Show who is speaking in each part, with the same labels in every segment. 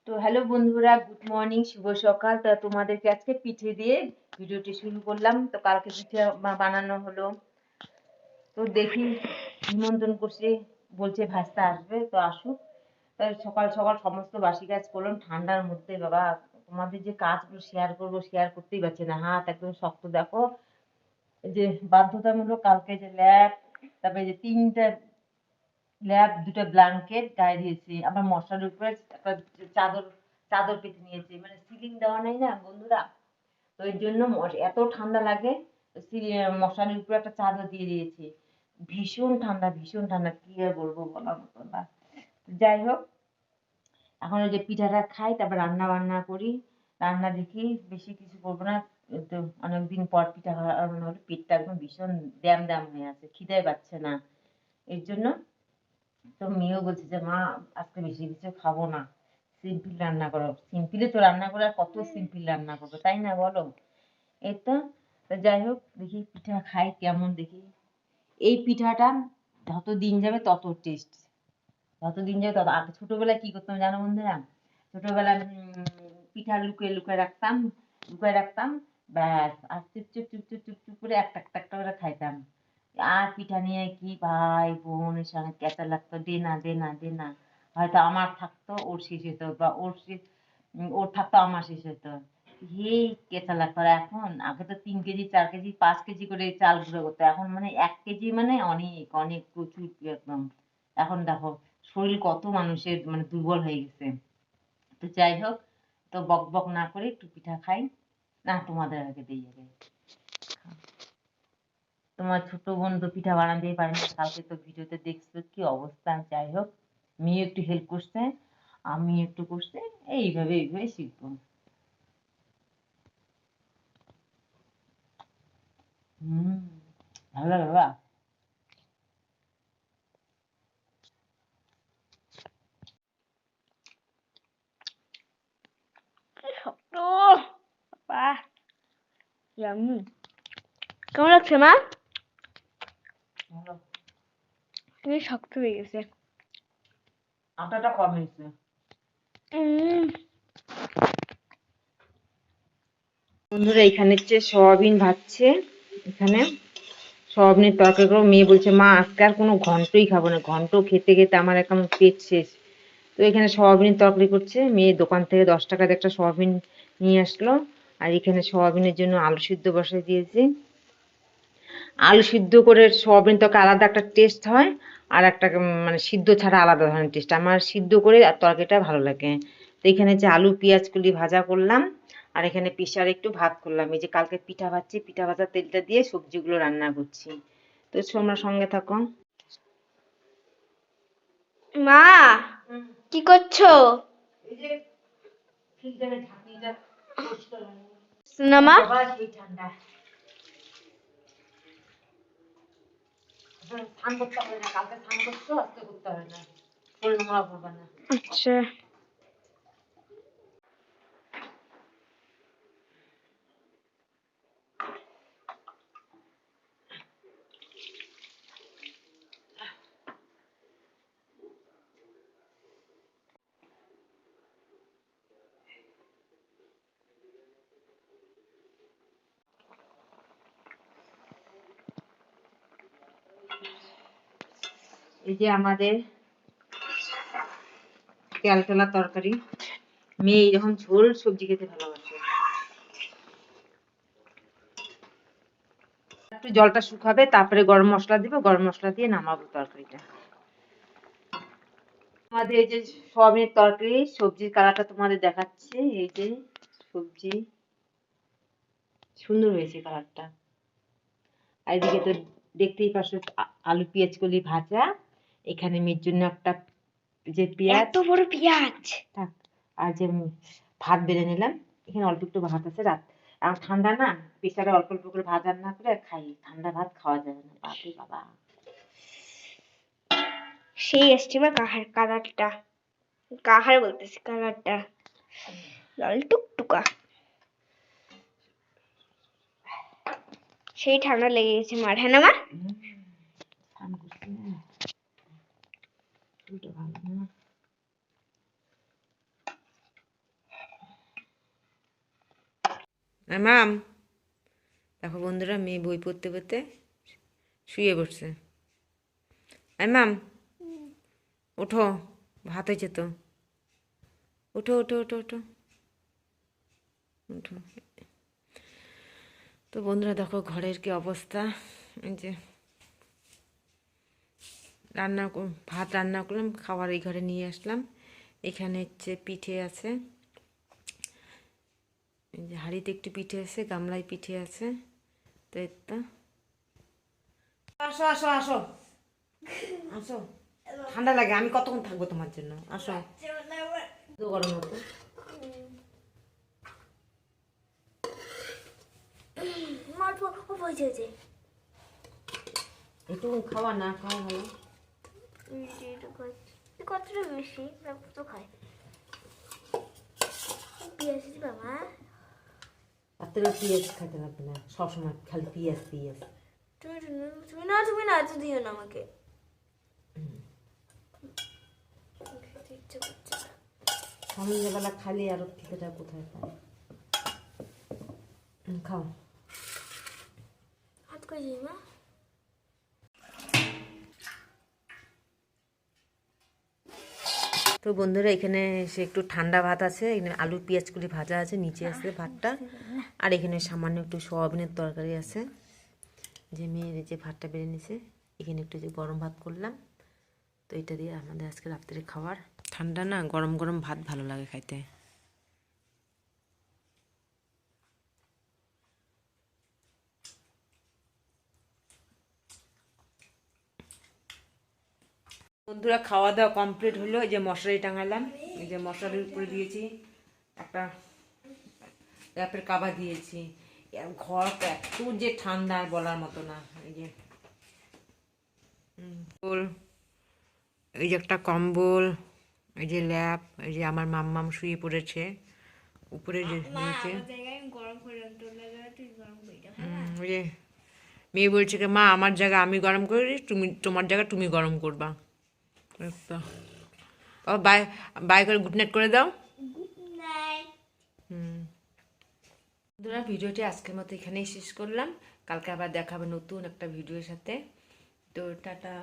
Speaker 1: তো হ্যালো বন্ধুরা, good morning, শুভ সকাল। তা তোমাদেরকে আজকে পিঠে দিয়ে ভিডিওটি শুরু করলাম। তো কালকে পিঠে বানানো হলো, তো দেখি নিমন্ত্রণ করছে, বলছে ভাস্তা আসবে, তো আসুক। তাই সকাল সকাল সমস্ত বাসি কাজ করলাম ঠান্ডার মধ্যে। বাবা, তোমাদের যে কাজগুলো শেয়ার করবো, শেয়ার করতেই পারছি না, হাত একদম শক্ত। দেখো, যে বাধ্যতামূলক কালকে যে ল্যাপ, তারপরে যে 3টা ল্যাপ, 2টা ব্ল্যাঙ্কেট গায়ে দিয়েছি, আমার মশার উপরে একটা চাদর চাদর পেতে নিয়েছি। মানে সিলিং দেওয়া নাই না বন্ধুরা, তো এর জন্য এত ঠান্ডা লাগে। মশারির উপরে একটা চাদর দিয়ে দিয়েছি। ভীষণ ঠান্ডা, ভীষণ ঠান্ডা, কি আর বলবো, বলার মতো না। যাই হোক, এখন ওই যে পিঠাটা খাই, তারপর রান্না বান্না করি। রান্না দেখি বেশি কিছু করবো না, তো অনেকদিন পর পিঠা খাওয়া হলো, পেটটা একদম ভীষণ দ্যাম দ্যাম হয়ে আছে, খিদে পাচ্ছে না। এর জন্য তো মেয়েও বলছে যে মা, আজকে বেশি কিছু খাবো না, সিম্পল রান্না করো। সিম্পলি তো রান্না করে আর কত সিম্পল রান্না করবো, তাই না বলো? এই তো। যাই হোক, দেখি পিঠা খাই কেমন, দেখি। এই পিঠাটা যত দিন যাবে তত টেস্ট, যত দিন যাবে তত। আর ছোটবেলায় কি করতাম জানো বন্ধুরা? ছোটবেলায় পিঠা লুকিয়ে লুকিয়ে রাখতাম, লুকিয়ে রাখতাম, ব্যাস, আর চুপ চুপ চুপ চুপ চুপ চুপ করে একটা একটা একটা করে খাইতাম। আর পিঠা নিয়ে কি ভাই বোনের সঙ্গে ক্যাচা লাগতো, দে না দে না দে না। হয়তো আমার থাকতো, ওর শেষ হতো, বা ওর থাকতো, আমার শেষ হতো। এই কেচা লাগতো। আর এখন, আগে তো 3 কেজি 4 কেজি 5 কেজি করে চাল গুঁড়ো করতো, এখন মানে 1 কেজি মানে অনেক অনেক প্রচুর একদম। এখন দেখো শরীর কত মানুষের মানে দুর্বল হয়ে গেছে। তো যাই হোক, তো বক বক না করে একটু পিঠা খাই। না, তোমাদের আগে দিয়ে যাবে। তোমার ছোট বোন তো পিঠা বানাতেই পারে না, কালকে তো ভিডিওতে দেখছো কি অবস্থা। যাই হোক, মেয়ে একটু হেল্প করছে, আমি একটু করছে, এইভাবে এইভাবে শিখবো। হম, ভালো লাগে বাবা।
Speaker 2: শক্ত বাহ, ইয়াম্মি। কেমন লাগছে মা?
Speaker 1: ভালো।
Speaker 2: তুমি শক্ত হয়ে গেছে।
Speaker 1: আটাটা কম হয়েছে। বন্ধুরা, এখানে হচ্ছে সয়াবিন ভাজছে। এখানে সয়াবিনের তরকারি করবো। মেয়ে বলছে মা, আজকে আর কোনো ঘন্টই খাবো না, ঘন্ট খেতে খেতে আমার এখন পেট শেষ। তো এখানে সয়াবিনের তরকারি করছে। মেয়ে দোকান থেকে 10 টাকা দিয়ে একটা সয়াবিন নিয়ে আসলো। আর এখানে সয়াবিনের জন্য আলু সিদ্ধ বসাই দিয়েছি। আলু সিদ্ধ করে সয়াবিন তরকারি আলাদা একটা টেস্ট হয়, আর একটা মানে সিদ্ধ ছাড়া আলাদা ধরনের টেস্ট। আমার সিদ্ধ করে আর তরকারিটা ভালো লাগে। তো এখানে যে আলু পেঁয়াজ কলি ভাজা করলাম, আর এখানে প্রেসারে একটু ভাত করলাম। এই যে কালকে পিঠা ভাজছি, পিঠা ভাজার তেলটা দিয়ে সবজিগুলো রান্না করছি। তো তোমরা সঙ্গে থাকো।
Speaker 2: মা, কি করছো?
Speaker 1: এই যে ফ্রিজের ঢাকনিটা পরিষ্কার করে নিই।
Speaker 2: না মা,
Speaker 1: বাবা, সেই ঠান্ডা। স্নান করতে হবে না, কালকে স্নান করছো, আজকে করতে হবে না, শরীর নোংরা করবে না।
Speaker 2: আচ্ছা।
Speaker 1: এই যে আমাদের তেলতেলা তরকারি। মেয়ে এরকম ঝোল সবজি খেতে ভালোবাসে। একটু জলটা শুকাবে, তারপরে গরম মশলা দিব, গরম মশলা দিয়ে নামাবো তরকারিটা। আমাদের এই যে সয়াবিনের তরকারি, সবজির কালারটা তোমাদের দেখাচ্ছে। এই যে সবজি, সুন্দর হয়েছে কালারটা। আর এদিকে তো দেখতেই পাচ্ছ আলু পেঁয়াজ কলি ভাজা। এখানে মেয়ের জন্য একটা যে পেঁয়াজ,
Speaker 2: এত বড় পেঁয়াজ।
Speaker 1: থাক। আর যে ভাত বেড়ে নিলাম, এখানে অল্প একটু ভাত আছে। রাত আর ঠান্ডা না, প্রেসারে অল্প অল্প করে ভাত রান্না করে খাই। ঠান্ডা ভাত খাওয়া যাবে না, বাপরে বাবা।
Speaker 2: সেই আসছে আমার কালারটা, কাহার বলতেছি কালারটা লাল টুকটুকা। সেই ঠান্ডা লেগে গেছে মার, হ্যাঁ না মা?
Speaker 1: স্নান করছি না, চুলটা ভালো না। মাম, দেখো বন্ধুরা, মেয়ে বই পড়তে পড়তে শুয়ে পড়ছে। মাম, ওঠো, ভাত হয়েছে তো, ওঠো ওঠো ওঠো ওঠো ওঠো। তো বন্ধুরা দেখো ঘরের কি অবস্থা। এই যে ভাত রান্না করলাম, খাবার এই ঘরে নিয়ে আসলাম। এখানে হচ্ছে পিঠে আছে, এই যে হাঁড়িতে একটু পিঠে আছে, গামলায় পিঠে আছে। তো এটা আসো আসো আসো আসো, ঠান্ডা লাগে, আমি কতক্ষণ থাকবো তোমার জন্য, আসো। তো গরম হতো, একটু খাওয়া না খাওয়া ভালো।
Speaker 2: কতটা বেশি তো খাই পেঁয়াজ বাবা।
Speaker 1: রাত্রে পেঁয়াজ খাইতে লাগবে না, সবসময় খালি পেঁয়াজ পেঁয়াজ।
Speaker 2: তুমি না এত দিও না আমাকে। খেতে ইচ্ছে করছে না।
Speaker 1: সন্ধ্যেবেলা খালি আর খেতেটা কোথায় পায়। খাও।
Speaker 2: হাত করে দিই মা।
Speaker 1: তো বন্ধুরা এখানে সে একটু ঠান্ডা ভাত আছে, এখানে আলু পেঁয়াজ করে ভাজা আছে, নিচে আছে ভাতটা, আর এখানে সামান্য একটু সয়াবিনের তরকারি আছে, যে মেয়ের যে ভাতটা বেড়ে নিছে। এখানে একটু যে গরম ভাত করলাম, তো এটা দিয়ে আমাদের আজকে রাত্রে খাবার। ঠান্ডা না, গরম গরম ভাত ভালো লাগে খাইতে। বন্ধুরা খাওয়া দাওয়া কমপ্লিট হলো, এই যে মশারি টাঙালাম, এই যে মশারির উপরে দিয়েছি একটা র্যাপের কাভার দিয়েছি। ঘরটা একটু যে ঠান্ডা আর বলার মতো না। এই যে এই যে একটা কম্বল, এই যে ল্যাপ, এই যে আমার মাম্মাম শুয়ে পড়েছে উপরে যে নিচে। ওই যে মেয়ে বলছে কি, মা আমার জায়গা আমি গরম করি, তুমি তোমার জায়গা তুমি গরম করবা। একটা ও বাই বাই করে গুড নাইট করে দাও। বন্ধুরা ভিডিওটি আজকের মতো এখানেই শেষ করলাম, কালকে আবার দেখাবে নতুন একটা ভিডিওর সাথে। তো টাটা,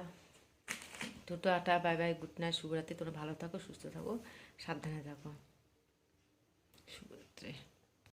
Speaker 1: তো tata, bye bye, good night, শুভরাত্রি। তোমরা ভালো থাকো, সুস্থ থাকো, সাবধানে থাকো।